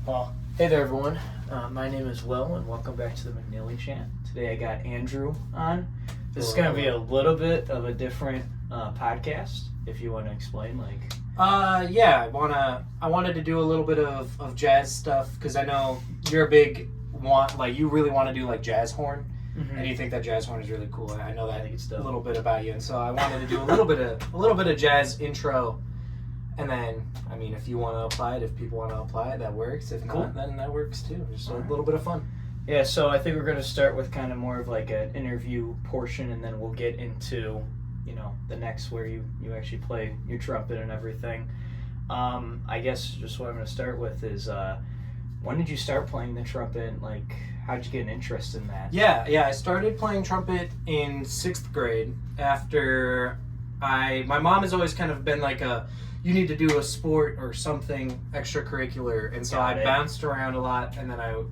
Well, hey there, everyone. My name is Will, and welcome back to the McNilly chant. Today I got Andrew on. This is going to be a little bit of a different podcast, if you want to explain, Yeah, I wanted to do a little bit of jazz stuff, because I know you're a big you really want to do, jazz horn, and you think that jazz horn is really cool. I know that a little bit about you, and so I wanted to do a little bit of jazz intro. And then, if you want to apply it, if people want to apply it, that works. If not, then that works too. Just a little bit of fun. Yeah, so I think we're going to start with kind of more of an interview portion, and then we'll get into, the next where you actually play your trumpet and everything. I guess just what I'm going to start with is, when did you start playing the trumpet? How did you get an interest in that? Yeah, I started playing trumpet in 6th grade after my mom has always kind of been you need to do a sport or something extracurricular, and so I bounced around a lot, and then I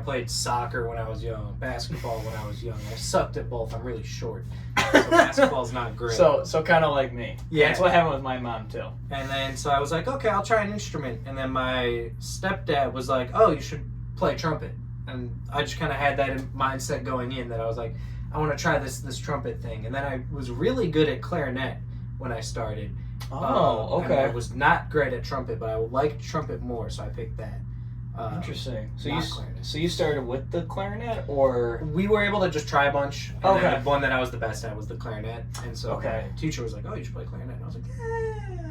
played soccer when I was young, basketball when I was young. I sucked at both. I'm really short, so basketball's not great. So kind of like me. Yeah, that's what happened with my mom too. And then so I was like, okay, I'll try an instrument, and then my stepdad was like, oh, you should play trumpet, and I just kind of had that mindset going in that I was like, I want to try this trumpet thing, and then I was really good at clarinet when I started. Oh, okay. I was not great at trumpet, but I liked trumpet more, so I picked that. Interesting. So you started with the clarinet, or we were able to just try a bunch. And okay. Then the one that I was the best at was the clarinet, and so my teacher was like, "Oh, you should play clarinet." And I was like,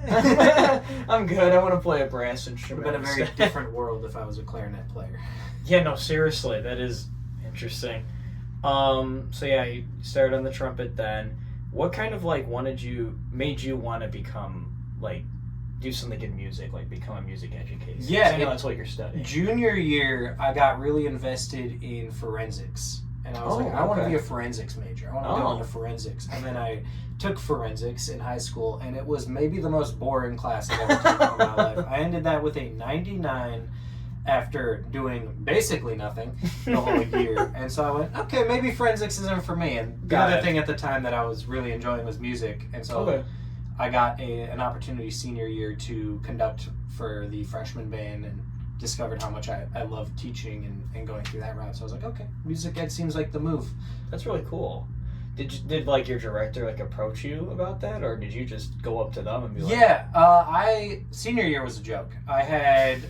"Yeah, I'm good. I want to play a brass instrument." It would have been a very different world if I was a clarinet player. Yeah, no, seriously, that is interesting. So yeah, you started on the trumpet then. What kind of made you want to become do something in music, become a music educator? Yeah, I know that's what you're studying. Junior year, I got really invested in forensics, and I was I want to be a forensics major. I want to go into forensics, and then I took forensics in high school, and it was maybe the most boring class I've ever taken in my life. I ended that with a 99. After doing basically nothing the whole year. And so I went, okay, maybe forensics isn't for me. And the other thing at the time that I was really enjoying was music. And so I got an opportunity senior year to conduct for the freshman band, and discovered how much I love teaching and going through that route. So I was like, okay, music ed seems like the move. That's really cool. Did your director approach you about that, or did you just go up to them and be like? Yeah, senior year was a joke. I had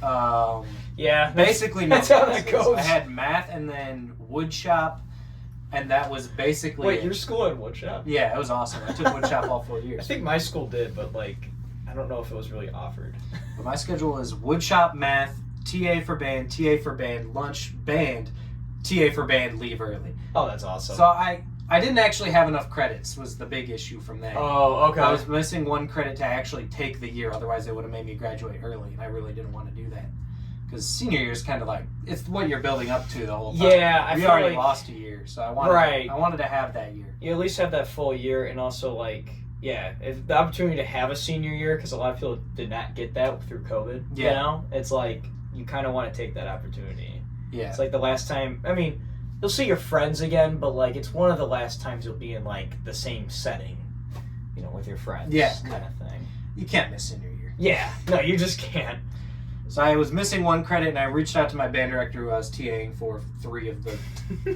basically that's how that goes. I had math and then wood shop, and that was basically. Wait, your school had wood shop? Yeah, it was awesome. I took wood shop all 4 years. I think my school did, but I don't know if it was really offered. But my schedule was wood shop, math, TA for band, lunch, band, TA for band, leave early. Oh, that's awesome. So I didn't actually have enough credits, was the big issue from that. Oh, okay. I was missing one credit to actually take the year, otherwise they would have made me graduate early, and I really didn't want to do that. Because senior year is kind of it's what you're building up to the whole time. Yeah, we already lost a year, so I wanted to have that year. You at least have that full year, and also if the opportunity to have a senior year, because a lot of people did not get that through COVID. Yeah. It's you kind of want to take that opportunity. Yeah. It's the last time. You'll see your friends again, but it's one of the last times you'll be in the same setting, with your friends. Yeah. Kind of thing. You can't miss senior year. Yeah. No, you just can't. So I was missing one credit, and I reached out to my band director, who I was TAing for 3 of the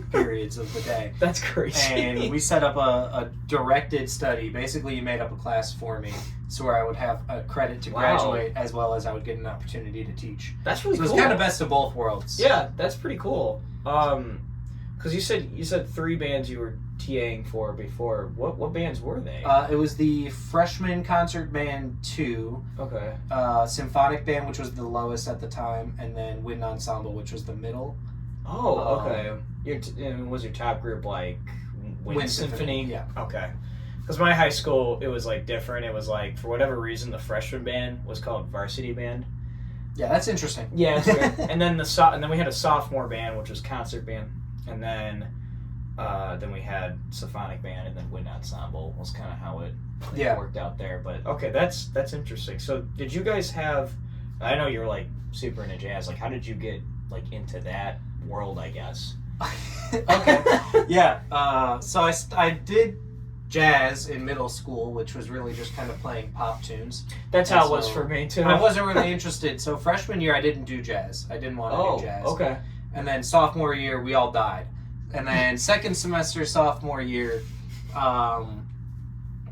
periods of the day. That's crazy. And we set up a directed study. Basically, you made up a class for me, so where I would have a credit to graduate, as well as I would get an opportunity to teach. That's really cool. So it's kind of best of both worlds. Yeah, that's pretty cool. Because you said 3 bands you were TAing for before. What bands were they? It was the freshman concert band 2. Okay. Symphonic band, which was the lowest at the time, and then wind ensemble, which was the middle. Oh, okay. Was your top group Wind Symphony? Yeah. Okay. Because my high school, it was different. It was for whatever reason, the freshman band was called varsity band. Yeah, that's interesting. Yeah, it's weird. and then we had a sophomore band, which was concert band. And then we had symphonic band, and then wind ensemble was kind of how it worked out there. But okay, that's interesting. So did you guys have? I know you're super into jazz. How did you get into that world? I guess. Okay. Yeah. So I did jazz in middle school, which was really just kind of playing pop tunes. That's how it was for me too. I wasn't really interested. So freshman year, I didn't do jazz. I didn't want to do jazz. Okay. And then sophomore year, we all died. And then second semester, sophomore year, I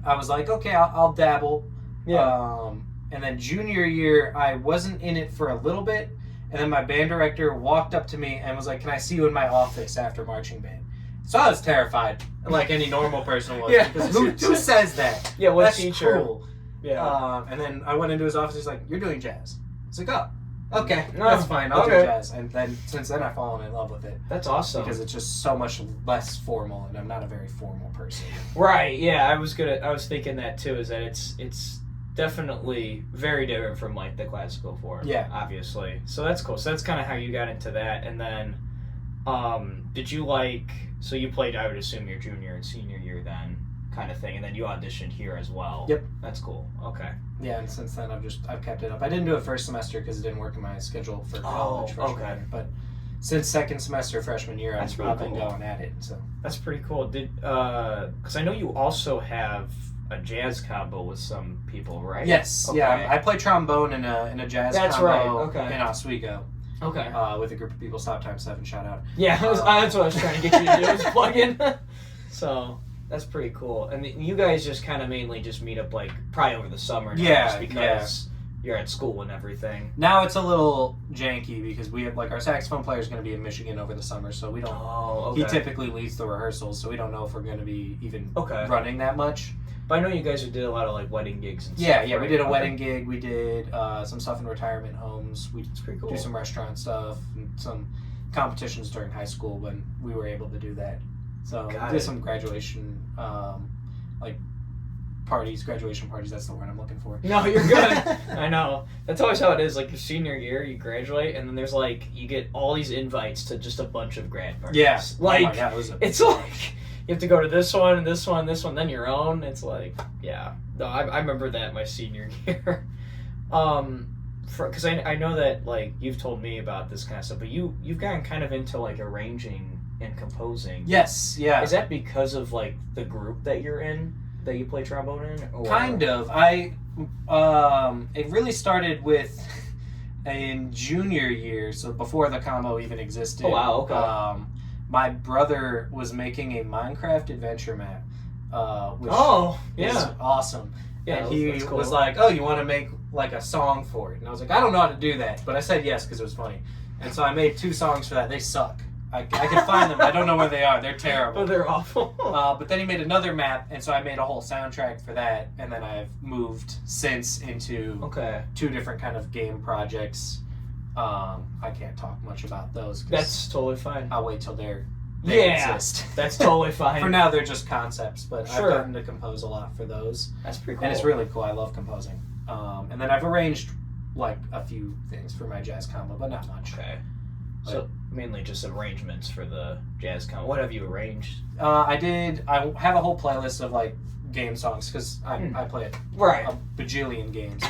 was like, okay, I'll dabble. Yeah. And then junior year, I wasn't in it for a little bit. And then my band director walked up to me and was like, can I see you in my office after marching band? So I was terrified, like any normal person was. Yeah. Because who says that? Yeah, what That's teacher? Cool. Yeah. And then I went into his office. He's like, you're doing jazz. It's like, oh, okay, No, that's fine. I'll do okay. jazz. And then since then, I've fallen in love with it. That's awesome. Because it's just so much less formal, and I'm not a very formal person. Right. Yeah. I was thinking that too. Is that it's definitely very different from like the classical form. Yeah. Obviously. So that's cool. So that's kind of how you got into that, and then, did you like? So you played, I would assume, your junior and senior year then, kind of thing, and then you auditioned here as well. Yep. That's cool. Okay. Yeah, and since then I've kept it up. I didn't do it first semester because it didn't work in my schedule for college freshman year. But since second semester freshman year, I've been going at it. So that's pretty cool. Did because I know you also have a jazz combo with some people, right? Yes. Okay. Yeah, I play trombone in a jazz that's combo right. Okay. in Oswego. Okay. With a group of people. Stop Time 7, shout out. Yeah, that's what I was trying to get you to do, was plug in. So that's pretty cool. And you guys just kind of mainly just meet up like probably over the summer now, just because you're at school and everything. Now it's a little janky because we have like our saxophone player is going to be in Michigan over the summer, so we don't. Oh, okay. He typically leads the rehearsals, so we don't know if we're going to be even running that much. But I know you guys did a lot of like wedding gigs and stuff. Yeah, right? we did a wedding gig. We did some stuff in retirement homes. We pretty cool. do some restaurant stuff and some competitions during high school when we were able to do that. So we did some graduation, like graduation parties. That's the word I'm looking for. No, you're good. I know. That's always how it is. Like your senior year, you graduate, and then there's like you get all these invites to just a bunch of grad parties. Yeah, like oh my God, it's like. You have to go to this one, this one, this one, then your own. It's like, yeah. No, I remember that my senior year. Because I know that, like, you've told me about this kind of stuff, but you've gotten kind of into, like, arranging and composing. Yes, yeah. Is that because of, like, the group that you're in, that you play trombone in? Or? Kind of. It really started with in junior year, so before the combo even existed. Oh, wow, okay. My brother was making a Minecraft adventure map, which is awesome. Yeah, and he was like, "Oh, you want to make like a song for it?" And I was like, "I don't know how to do that," but I said yes because it was funny. And so I made 2 songs for that. They suck. I can find them. I don't know where they are. They're terrible. Oh, they're awful. But then he made another map, and so I made a whole soundtrack for that. And then I've moved since into 2 different kind of game projects. I can't talk much about those. That's totally fine. I'll wait till they exist. That's totally fine. For now, they're just concepts, but I've gotten to compose a lot for those. That's pretty cool. And it's really cool. I love composing. And then I've arranged like a few things for my jazz combo, but not much. Okay. So mainly just arrangements for the jazz combo. What have you arranged? I have a whole playlist of like game songs because I play a bajillion games.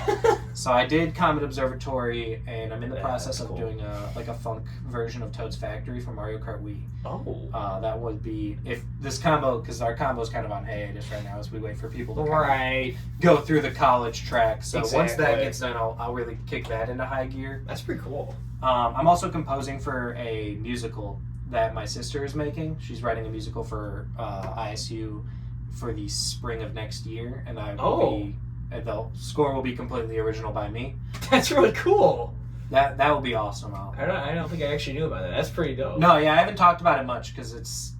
So I did Comet Observatory, and I'm in the process of doing a funk version of Toad's Factory for Mario Kart Wii. Oh. That would be if this combo, because our combo is kind of on hiatus right now as we wait for people to go through the college track. So once that gets done, I'll really kick that into high gear. That's pretty cool. I'm also composing for a musical that my sister is making. She's writing a musical for ISU for the spring of next year, and the score will be completely original by me. That's really cool. That will be awesome. I don't think I actually knew about that. That's pretty dope. No, yeah, I haven't talked about it much because it's.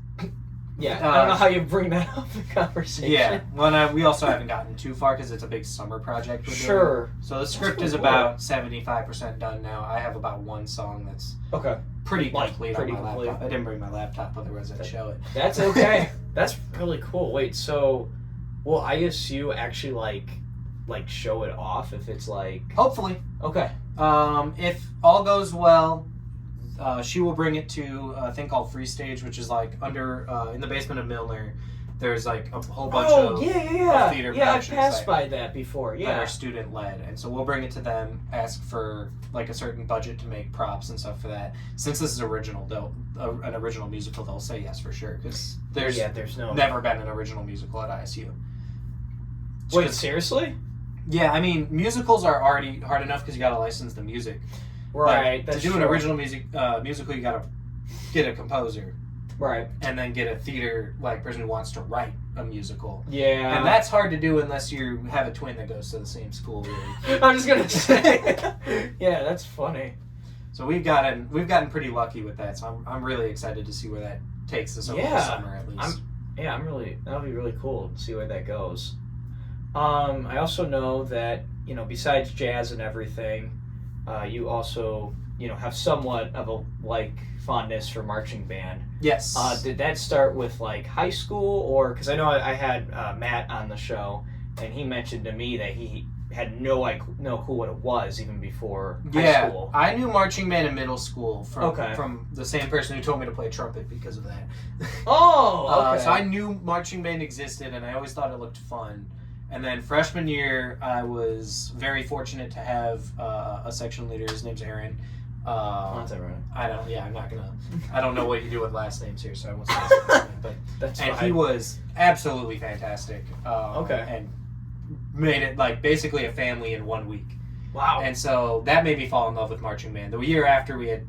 Yeah, I don't know how you bring that up in conversation. Yeah, well, we also haven't gotten too far because it's a big summer project. Sure. So the script is about 75% done now. I have about 1 song that's pretty complete on my laptop. I didn't bring my laptop, otherwise I'd show it. That's okay. That's really cool. Wait, so will ISU actually like show it off if it's like... Hopefully. Okay. If all goes well, she will bring it to a thing called Free Stage, which is like under in the basement of Milner. there's like a whole bunch of theater productions. I've passed by that before. Yeah, that are student led, and so we'll bring it to them, ask for like a certain budget to make props and stuff for that. Since this is original, an original musical, they'll say yes for sure, because there's never been an original musical at ISU. Wait, seriously? Yeah, I mean, musicals are already hard enough because you got to license the music. Right. To do an original musical, you got to get a composer. Right. And then get a theater person who wants to write a musical. Yeah. And that's hard to do unless you have a twin that goes to the same school. Really. I'm just gonna say. Yeah, that's funny. So we've gotten pretty lucky with that. So I'm really excited to see where that takes us over the summer at least. That'll be really cool to see where that goes. I also know that, besides jazz and everything, you also, have somewhat of a fondness for marching band. Yes. Did that start with high school, or because I know I had Matt on the show, and he mentioned to me that he had no clue what it was even before high school. I knew marching band in middle school from the same person who told me to play trumpet because of that. Oh, okay. So I knew marching band existed, and I always thought it looked fun. And then freshman year, I was very fortunate to have a section leader. His name's Aaron. That's Aaron. I don't know what you do with last names here, so I won't say his name. But that's and fine. he was absolutely fantastic. And made it basically a family in 1 week. Wow. And so that made me fall in love with marching band. The year after we had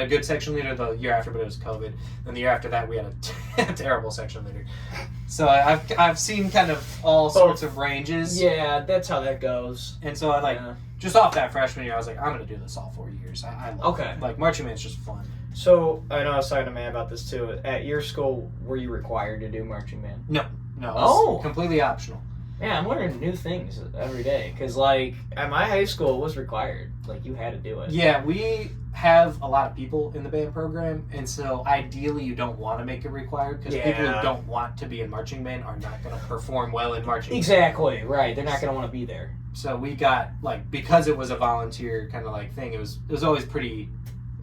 a good section leader the year after, but it was COVID. And the year after that, we had a terrible section leader. So I've seen kind of all sorts of ranges. Yeah, that's how that goes. And so just off that freshman year, I was like, I'm going to do this all 4 years. I love it. Marching band's just fun. So I know I was talking to Matt about this too. At your school, were you required to do marching band? No. It was completely optional. Yeah, I'm learning new things every day. Because, at my high school, it was required. You had to do it. Yeah, we have a lot of people in the band program. And so, ideally, you don't want to make it required. Because people who don't want to be in marching band are not going to perform well in marching band. Exactly, right. They're not going to want to be there. So, we got, because it was a volunteer kind of thing, it was always it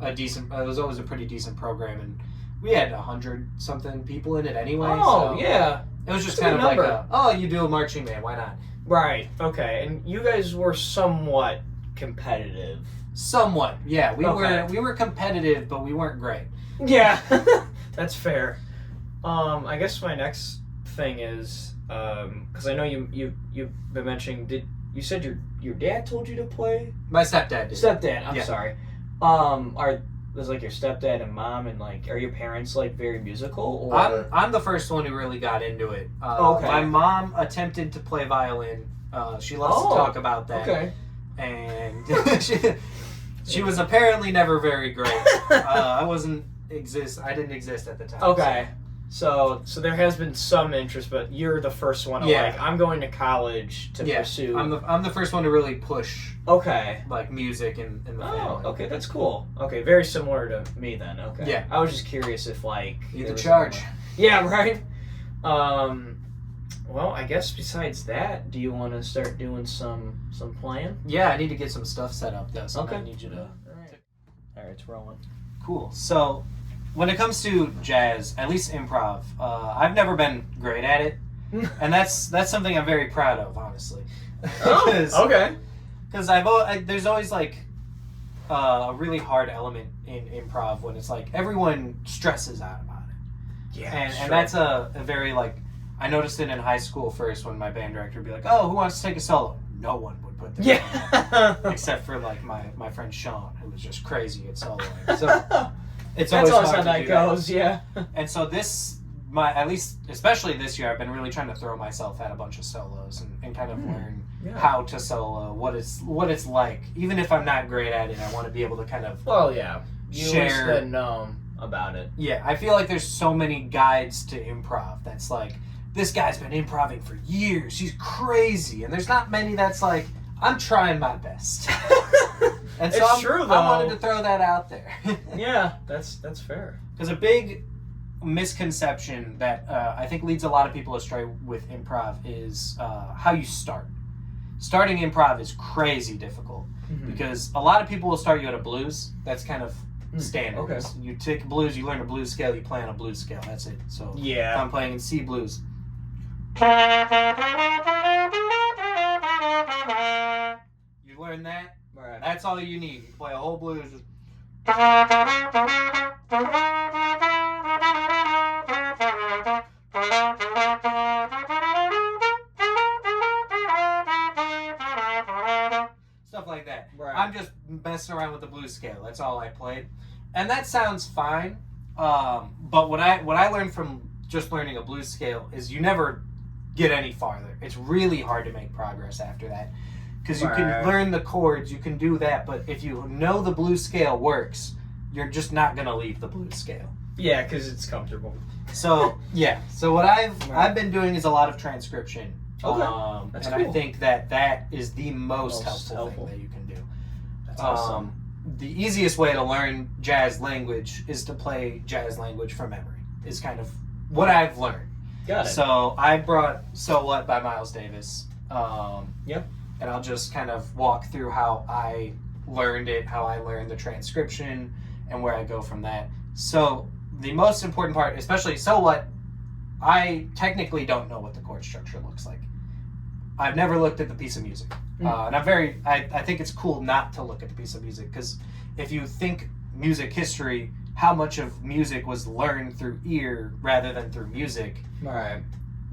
was always a pretty decent program. And we had 100-something people in it anyway. Oh, yeah. It was just kind of you do a marching band, why not? Right, okay. And you guys were somewhat competitive. Somewhat, yeah. We were competitive, but we weren't great. Yeah, that's fair. I guess my next thing is, because I know you've been mentioning, you said your dad told you to play? My stepdad did. Stepdad, I'm sorry. Was your stepdad and mom and are your parents very musical? Or I'm the first one who really got into it. Okay. My mom attempted to play violin. She loves to talk about that. Okay. And she was apparently never very great. I didn't exist at the time. Okay. So there has been some interest, but you're the first one to I'm going to college to pursue. I'm the first one to really push. Okay. Music in the family. Oh, okay, that's cool. Okay, very similar to me then. Okay. Yeah. I was just curious if you the charge. Yeah, right. Well, I guess besides that, do you want to start doing some playing? Yeah, I need to get some stuff set up though. So okay. I need you to. All right, it's rolling. Cool. So, when it comes to jazz, at least improv, I've never been great at it, and that's something I'm very proud of, honestly. Oh, okay. Because there's always a really hard element in improv when it's everyone stresses out about it. Yeah, and that's a very I noticed it in high school first when my band director would be like, "Oh, who wants to take a solo?" No one would put their except for my friend Sean, who was just crazy at soloing. So it's that's always how that goes. Yeah. And so especially this year, I've been really trying to throw myself at a bunch of solos and kind of learn how to solo, what it's like. Even if I'm not great at it, I want to be able to kind of share and know about it. Yeah, I feel like there's so many guides to improv that's this guy's been improvising for years, he's crazy, and there's not many that's I'm trying my best. And so it's true, though. I wanted to throw that out there. Yeah, that's fair. Because a big misconception that I think leads a lot of people astray with improv is how you start. Starting improv is crazy difficult because a lot of people will start you at a blues. That's kind of standard. Okay. You take blues, you learn a blues scale, you play on a blues scale. That's it. So Yeah. if I'm playing in C blues. You learn that. Right. That's all you need. You play a whole blues. Stuff like that. Right. I'm just messing around with the blues scale. That's all I played, and that sounds fine. But what I learned from just learning a blues scale is you never get any farther. It's really hard to make progress after that. Because you can learn the chords, you can do that, but if you know the blues scale works, you're just not going to leave the blues scale. Yeah, because it's comfortable. So, yeah. So what I've been doing is a lot of transcription. Okay. That's and cool. I think that is the most helpful thing that you can do. That's awesome. The easiest way to learn jazz language is to play jazz language from memory, is kind of what I've learned. Got it. So I brought So What by Miles Davis. Yep. And I'll just kind of walk through how I learned it, how I learned the transcription, and where I go from that. So the most important part, especially So What, I technically don't know what the chord structure looks like. I've never looked at the piece of music. And I think it's cool not to look at the piece of music, because if you think music history, how much of music was learned through ear rather than through music? Right.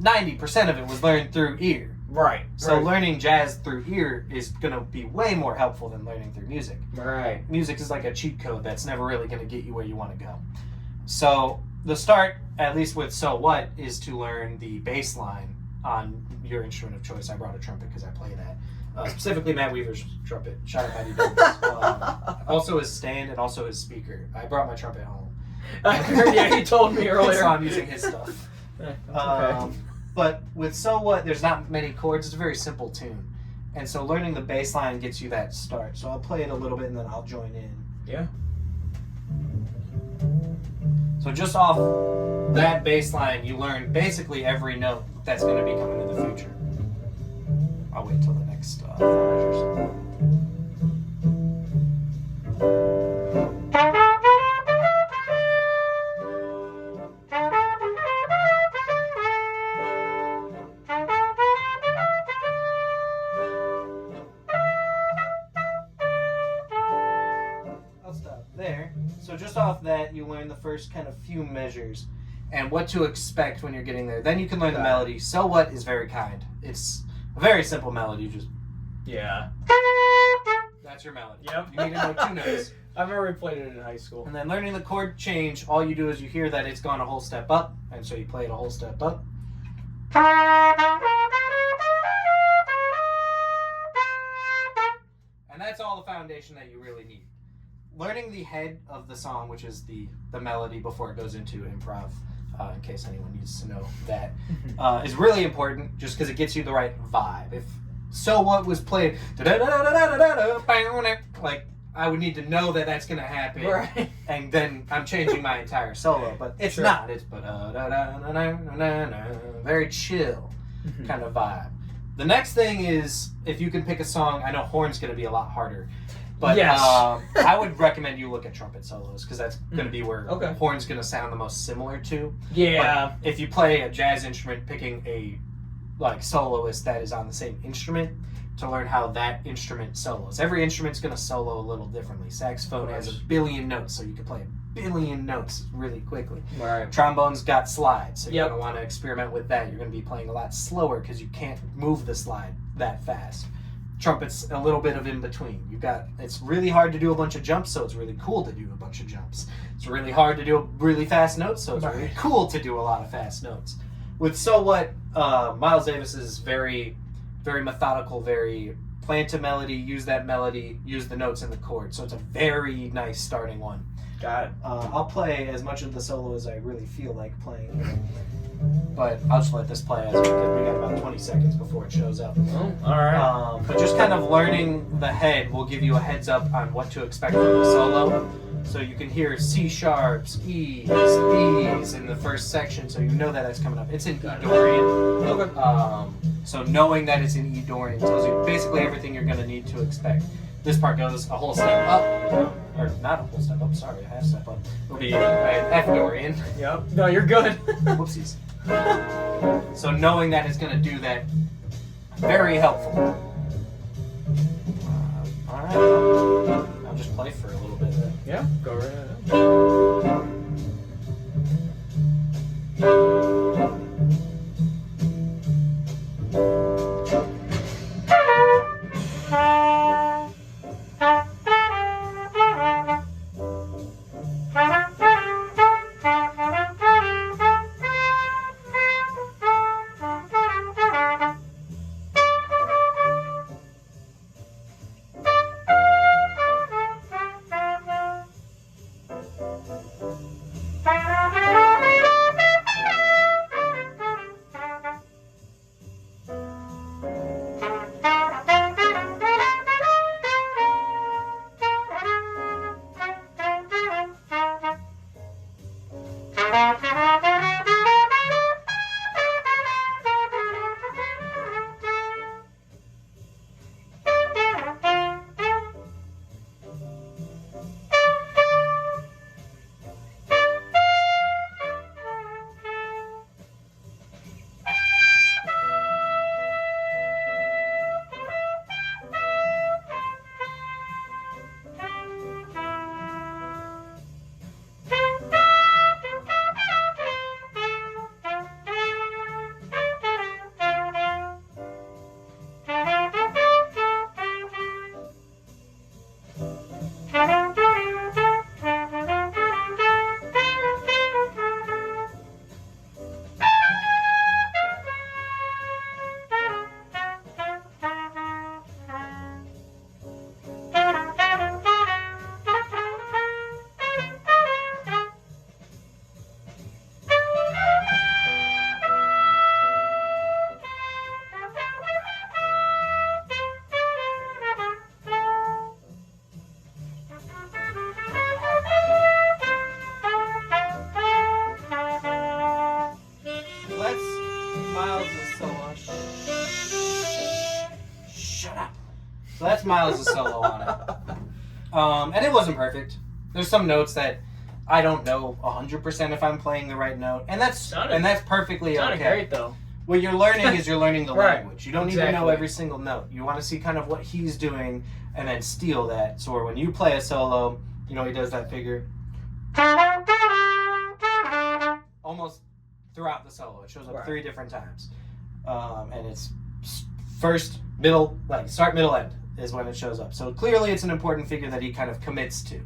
90% of it was learned through ear. Right. So learning jazz through ear is going to be way more helpful than learning through music. Right. Music is like a cheat code that's never really going to get you where you want to go. So the start, at least with So What, is to learn the bass line on your instrument of choice. I brought a trumpet because I play that. Specifically Matt Weaver's trumpet. Shout out Matty Douglas. Also his stand and also his speaker. I brought my trumpet home. Yeah, he told me earlier. So I'm using his stuff. Okay. But with So What, there's not many chords. It's a very simple tune. And so learning the bass line gets you that start. So I'll play it a little bit and then I'll join in. Yeah. So just off that bass line, you learn basically every note that's going to be coming in the future. I'll wait till the next 4 measures. I'll stop there. So just off that, you learn the first kind of few measures and what to expect when you're getting there. Then you can learn the melody. So What is very kind. It's a very simple melody. Just that's your melody. Yep. You need to know 2 notes. I remember we played it in high school. And then learning the chord change, all you do is you hear that it's gone a whole step up, and so you play it a whole step up. And that's all the foundation that you really need. Learning the head of the song, which is the melody before it goes into improv, in case anyone needs to know that, is really important just because it gets you the right vibe. If So What was played, like, I would need to know that that's going to happen, Right. and then I'm changing my entire solo, but it's not. It's very chill kind of vibe. The next thing is, if you can pick a song, I know horn's going to be a lot harder, but Yes. I would recommend you look at trumpet solos, because that's going to be where horn's going to sound the most similar to. Yeah. But if you play a jazz instrument, picking a soloist that is on the same instrument to learn how that instrument solos. Every instrument's going to solo a little differently. Saxophone has a billion notes, so you can play a billion notes really quickly. Right. Trombone's got slides, so you're going to want to experiment with that. You're going to be playing a lot slower because you can't move the slide that fast. Trumpet's a little bit of in between. It's really hard to do a bunch of jumps, so it's really cool to do a bunch of jumps. It's really hard to do really fast notes, so it's really cool to do a lot of fast notes. With So What, Miles Davis is very, very methodical, very plant a melody, use that melody, use the notes in the chord. So it's a very nice starting one. Got it. I'll play as much of the solo as I really feel like playing. But I'll just let this play as we got about 20 seconds before it shows up. Oh, all right. But just kind of learning the head will give you a heads up on what to expect from the solo. So you can hear C sharps, E's, D's in the first section, so you know that that's coming up. It's in E Dorian. Okay. So knowing that it's in E Dorian tells you basically everything you're going to need to expect. This part goes a whole step up, or not a whole step up, sorry, a half step up. It'll be an F Dorian. Yep. No, you're good. Whoopsies. So knowing that it's going to do that, very helpful. Alright, I'll just play for a little bit then. Yeah, go right ahead. So that's Miles' solo on it. And it wasn't perfect. There's some notes that I don't know 100% if I'm playing the right note, and that's perfectly okay. Great though. What you're learning is you're learning the Right. language. You don't need to know every single note. You want to see kind of what he's doing and then steal that. So when you play a solo, you know he does that figure almost throughout the solo. It shows up 3 different times, and it's first, middle, like start, middle, end is when it shows up. So clearly it's an important figure that he kind of commits to.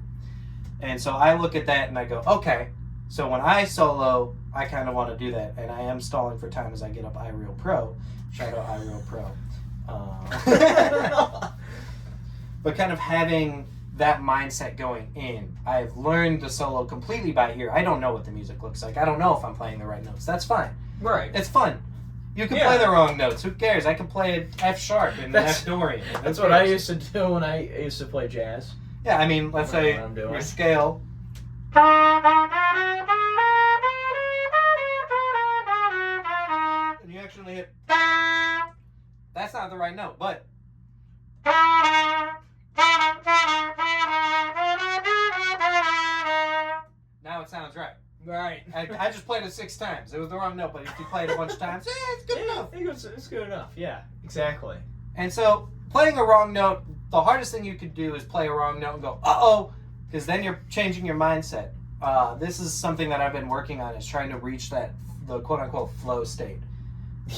And so I look at that and I go, okay, so when I solo, I kind of want to do that. And I am stalling for time as I get up iReal Pro. Shout out iReal Pro. But kind of having that mindset going in, I've learned the solo completely by ear. I don't know what the music looks like. I don't know if I'm playing the right notes. That's fine. Right. It's fun. You can play the wrong notes. Who cares? I can play an F sharp in F Dorian. That's what I used to do when I used to play jazz. Yeah, I mean, let's say your scale. And you actually hit. That's not the right note, but. Now it sounds right. Right. I just played it 6 times. It was the wrong note, but if you play it a bunch of times, it's good enough. It's good enough. Yeah, exactly. And so, playing a wrong note, the hardest thing you could do is play a wrong note and go, uh-oh, because then you're changing your mindset. This is something that I've been working on, is trying to reach the quote-unquote flow state.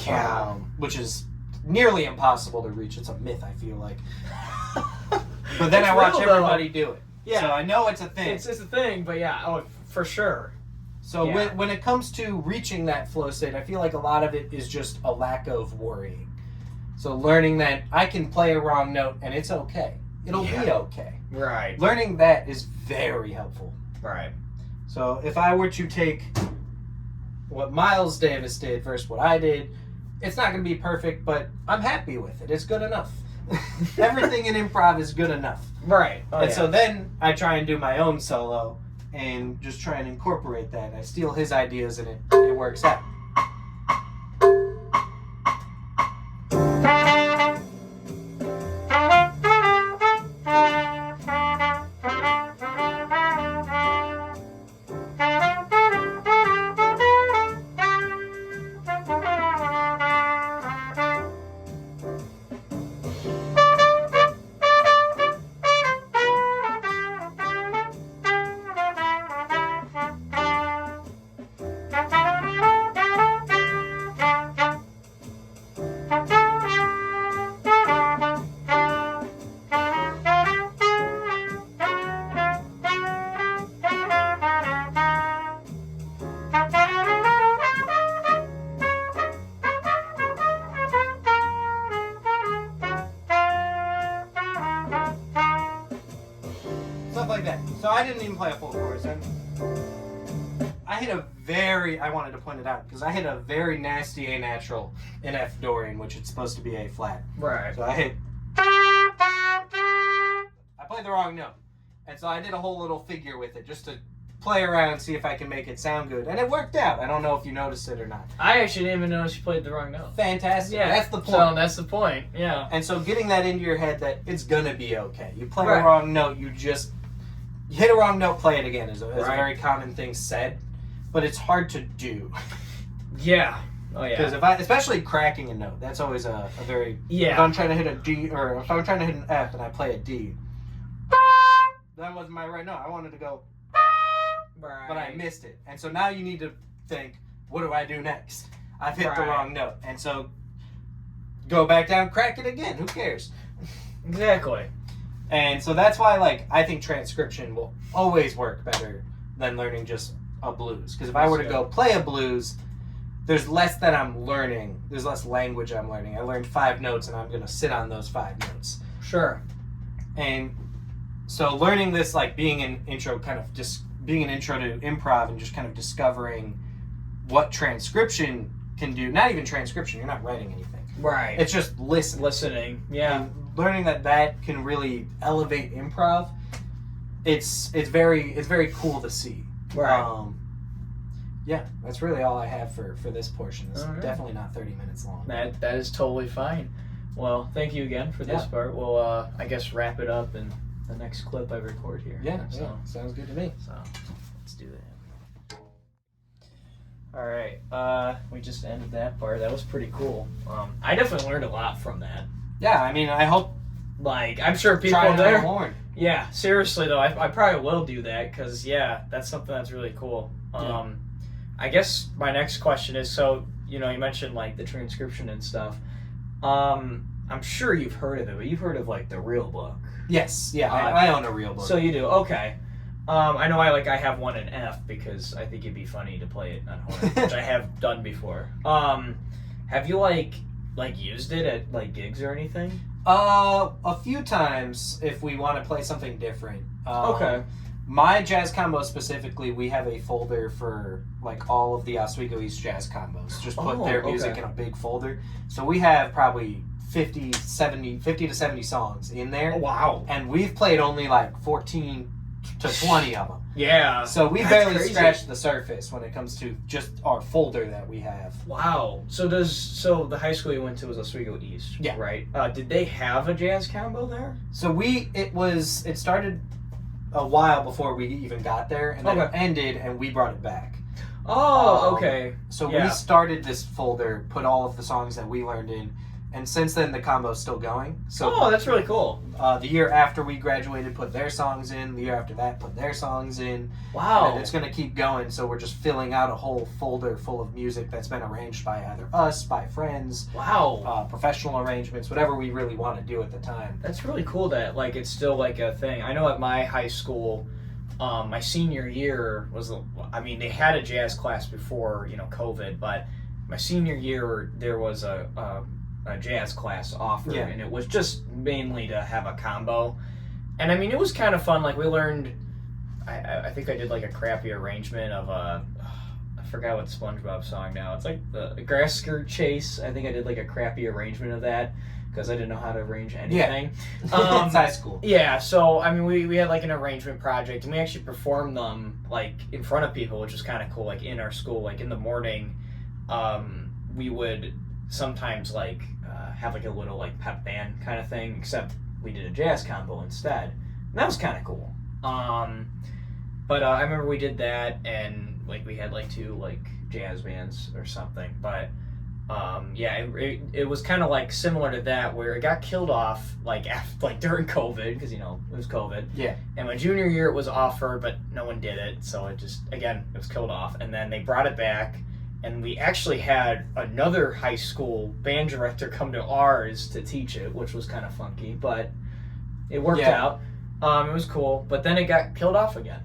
Yeah. Which is nearly impossible to reach. It's a myth, I feel like. But then I watch everybody do it. Yeah. So I know it's a thing. It's a thing, but yeah, for sure. So when it comes to reaching that flow state, I feel like a lot of it is just a lack of worrying. So learning that I can play a wrong note and it's okay. It'll be okay. Right. Learning that is very helpful. Right. So if I were to take what Miles Davis did versus what I did, it's not going to be perfect, but I'm happy with it. It's good enough. Everything in improv is good enough. Right. And so then I try and do my own solo and just try and incorporate that. I steal his ideas and it works out. Stuff like that. So I didn't even play a full chorus. I wanted to point it out because I hit a very nasty A natural in F Dorian, which it's supposed to be A flat. Right. So I played the wrong note. And so I did a whole little figure with it just to play around, see if I can make it sound good. And it worked out. I don't know if you noticed it or not. I actually didn't even notice you played the wrong note. Fantastic. Yeah. That's the point. So that's the point. Yeah. And so getting that into your head that it's going to be okay. You play a wrong note, you hit a wrong note, play it again is a very common thing said. But it's hard to do. Yeah. Oh yeah. Because especially cracking a note, that's always a very. Yeah. If I'm trying to hit a D, or if I'm trying to hit an F and I play a D, that wasn't my right note. I wanted to go, but I missed it. And so now you need to think, what do I do next? I've hit the wrong note, and so go back down, crack it again. Who cares? Exactly. And so that's why, like, I think transcription will always work better than learning just a blues. Because if I were to go play a blues, there's less that I'm learning. There's less language I'm learning. I learned 5 notes, and I'm going to sit on those 5 notes. Sure. And so learning this, like, being an intro to improv and just kind of discovering what transcription can do. Not even transcription. You're not writing anything. Right. It's just listening. Yeah. And learning that can really elevate improv. It's very cool to see. Right. Yeah, that's really all I have for this portion. It's definitely not 30 minutes long. That is totally fine. Well, thank you again for this part. We'll, I guess, wrap it up in the next clip I record here. Yeah, sounds good to me. So, let's do that. All right, we just ended that part. That was pretty cool. I definitely learned a lot from that. Yeah, I mean, I hope. Like, I'm sure people there. Yeah, seriously though, I probably will do that because that's something that's really cool. I guess my next question is, so you mentioned like the transcription and stuff. I'm sure you've heard of it, but you've heard of like the real book. Yes, yeah, I own a real book. So you do, okay. I know I have one in F because I think it'd be funny to play it on horn, which I have done before. Have you like used it at like gigs or anything? A few times if we want to play something different. Okay. My jazz combo specifically, we have a folder for like all of the Oswego East jazz combos. Just put their music in a big folder. So we have probably 50 to 70 songs in there. Oh, wow. And we've played only like 14 to 20 of them. Yeah. So we barely scratched the surface when it comes to just our folder that we have. Wow. So the high school you went to was Oswego East, right? Did they have a jazz combo there? So it started a while before we even got there, and then it ended, and we brought it back. Oh, okay. So we started this folder, put all of the songs that we learned in, and since then the combo's still going. So that's really cool. The year after we graduated, put their songs in. The year after that, put their songs in. Wow. And it's going to keep going, so we're just filling out a whole folder full of music that's been arranged by either us, by friends. Wow. Professional arrangements, whatever we really want to do at the time. That's really cool that like it's still like a thing. I know at my high school, my senior year they had a jazz class before COVID, but my senior year there was a jazz class offered, and it was just mainly to have a combo. And I mean, it was kind of fun. Like we learned, I think I did like a crappy arrangement of I forgot what SpongeBob song now. It's like the Grass Skirt Chase. I think I did like a crappy arrangement of that. because I didn't know how to arrange anything. Yeah. It's high school. Yeah, so, I mean, we had, like, an arrangement project, and we actually performed them, like, in front of people, which was kind of cool, like, in our school. Like, in the morning, we would sometimes, like, have, like, a little, like, pep band kind of thing, except we did a jazz combo instead. And that was kind of cool. But I remember we did that, and, like, we had, like, 2, like, jazz bands or something, but... yeah, it was kind of like similar to that, where it got killed off like during COVID, because it was COVID. Yeah. And my junior year it was offered, but no one did it, so it was killed off. And then they brought it back, and we actually had another high school band director come to ours to teach it, which was kind of funky, but it worked out. It was cool, but then it got killed off again.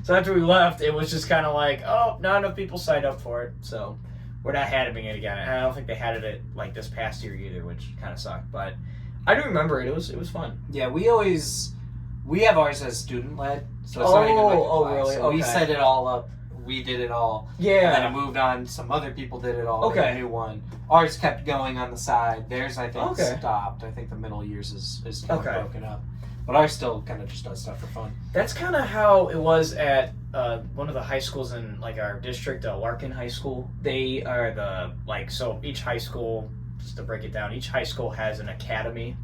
So after we left, it was just kind of like, oh, not enough people signed up for it, so. We're not having it again. And I don't think they had it like this past year either, which kind of sucked. But I do remember it. It was fun. Yeah, we have ours as student led, so it's not even like a class. Really? So okay. we set it all up. We did it all. Yeah. And then it moved on. Some other people did it all. Okay. A new one. Ours kept going on the side. Theirs, I think, Okay. stopped. I think the middle years is kind Okay. of broken up. But ours still kind of just does stuff for fun. That's kind of how it was at one of the high schools in like our district, Larkin High School. They are so each high school, just to break it down, each high school has an academy.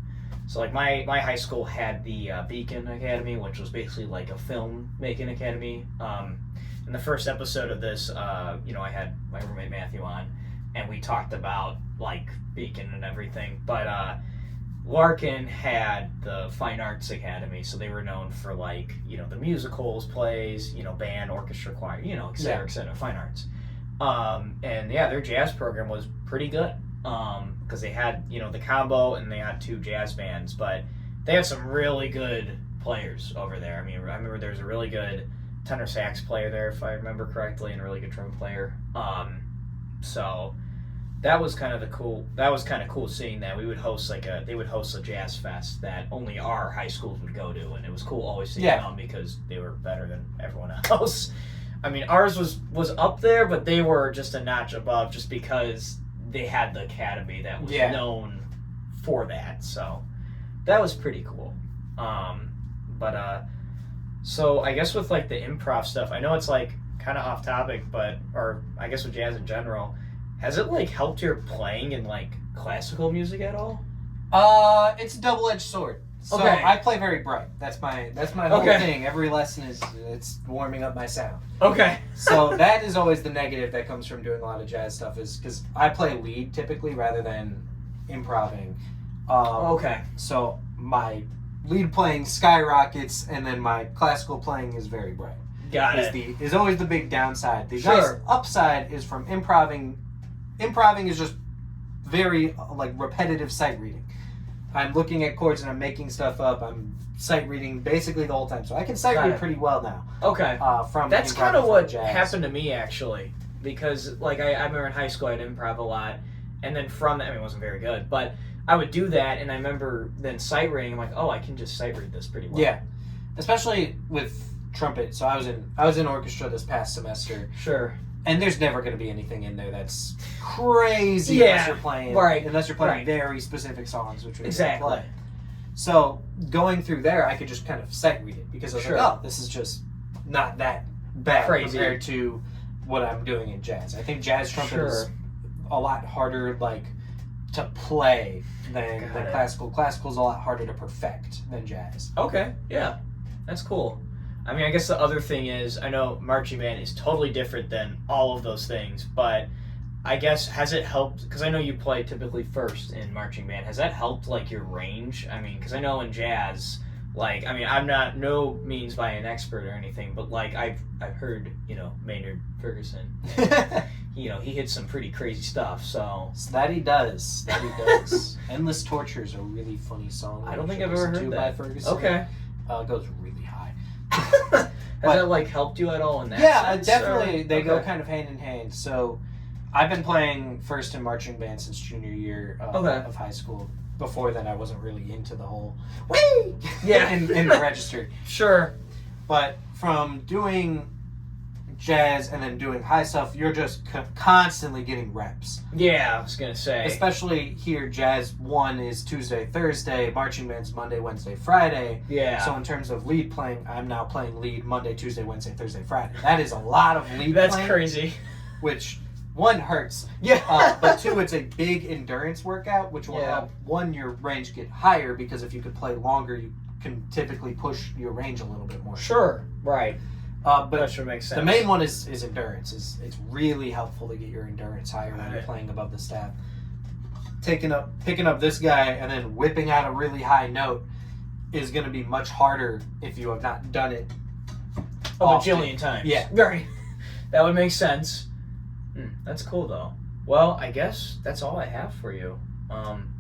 So like my high school had the Beacon Academy, which was basically like a film making academy. In the first episode of this, I had my roommate Matthew on, and we talked about like Beacon and everything. But Larkin had the Fine Arts Academy, so they were known for like, the musicals, plays, band, orchestra, choir, et cetera, fine arts. And yeah, their jazz program was pretty good. Because they had, the combo and they had 2 jazz bands, but they had some really good players over there. I mean, I remember there was a really good tenor sax player there, if I remember correctly, and a really good trumpet player. So that was kind of cool seeing that. They would host a jazz fest that only our high schools would go to, and it was cool always seeing them because they were better than everyone else. I mean, ours was up there, but they were just a notch above just because they had the academy that was known for that. So that was pretty cool. So I guess with like the improv stuff, I know it's like kind of off topic, or I guess with jazz in general, has it like helped your playing in like classical music at all? It's a double-edged sword. So Okay. I play very bright. That's my whole thing. Every lesson it's warming up my sound. Okay. So that is always the negative that comes from doing a lot of jazz stuff, is because I play lead typically rather than improving. Okay. So my lead playing skyrockets, and then my classical playing is very bright. Got it. Is always the big downside. The Sure. nice upside is from improving. Improving is just very like repetitive sight reading. I'm looking at chords and I'm making stuff up. I'm sight reading basically the whole time, so I can sight read pretty well now. Okay. From That's kind of what jazz. happened to me actually, because like I remember in high school I'd improv a lot, and then from that, I mean, it wasn't very good, but I would do that, and I remember then sight reading. I'm like, oh, I can just sight read this pretty well. Yeah, especially with trumpet. So I was in orchestra this past semester. Sure. And there's never going to be anything in there that's crazy unless you're playing very specific songs, which we play. So going through there, I could just kind of sight read it because I was like, oh, this is just not that bad compared to what I'm doing in jazz. I think jazz trumpet is a lot harder to play than classical. Classical's a lot harder to perfect than jazz. Okay, yeah, that's cool. I mean, I guess the other thing is, I know marching band is totally different than all of those things, but I guess, has it helped, because I know you play typically first in marching band, has that helped, like, your range? I mean, because I know in jazz, like, I mean, I'm not, no means by an expert or anything, but, like, I've heard, Maynard Ferguson, and, he hits some pretty crazy stuff, so. That he does. Endless Torture is a really funny song. I don't think I've ever heard that. By Ferguson. Okay. It goes really high. Has that, like, helped you at all in that sense? Definitely. Or? They go kind of hand in hand. So, I've been playing first in marching band since junior year of high school. Before then, I wasn't really into the whole whee in the register. Sure. But from doing jazz and then doing high stuff, you're just constantly getting reps. Yeah, I was gonna say. Especially here, jazz 1 is Tuesday, Thursday, marching band's Monday, Wednesday, Friday. Yeah. So in terms of lead playing, I'm now playing lead Monday, Tuesday, Wednesday, Thursday, Friday. That is a lot of lead That's playing. crazy. Which, 1, hurts. Yeah. But 2, it's a big endurance workout, which will help, 1, your range get higher, because if you could play longer, you can typically push your range a little bit more. Sure. Right. But that should make sense. The main one is endurance. It's really helpful to get your endurance higher when you're playing above the staff. Picking up this guy and then whipping out a really high note is going to be much harder if you have not done it a bajillion times. Yeah. Right. That would make sense. That's cool, though. Well, I guess that's all I have for you.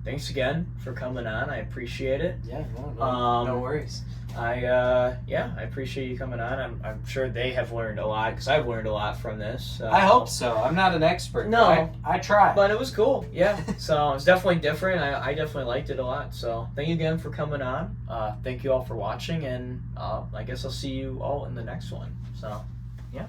Thanks again for coming on. I appreciate it. Yeah, no worries. I appreciate you coming on. I'm sure they have learned a lot, because I've learned a lot from this. I hope so. I'm not an expert. No. I try. But it was cool. Yeah. So it's definitely different. I definitely liked it a lot. So thank you again for coming on. Thank you all for watching, and I guess I'll see you all in the next one. So, yeah.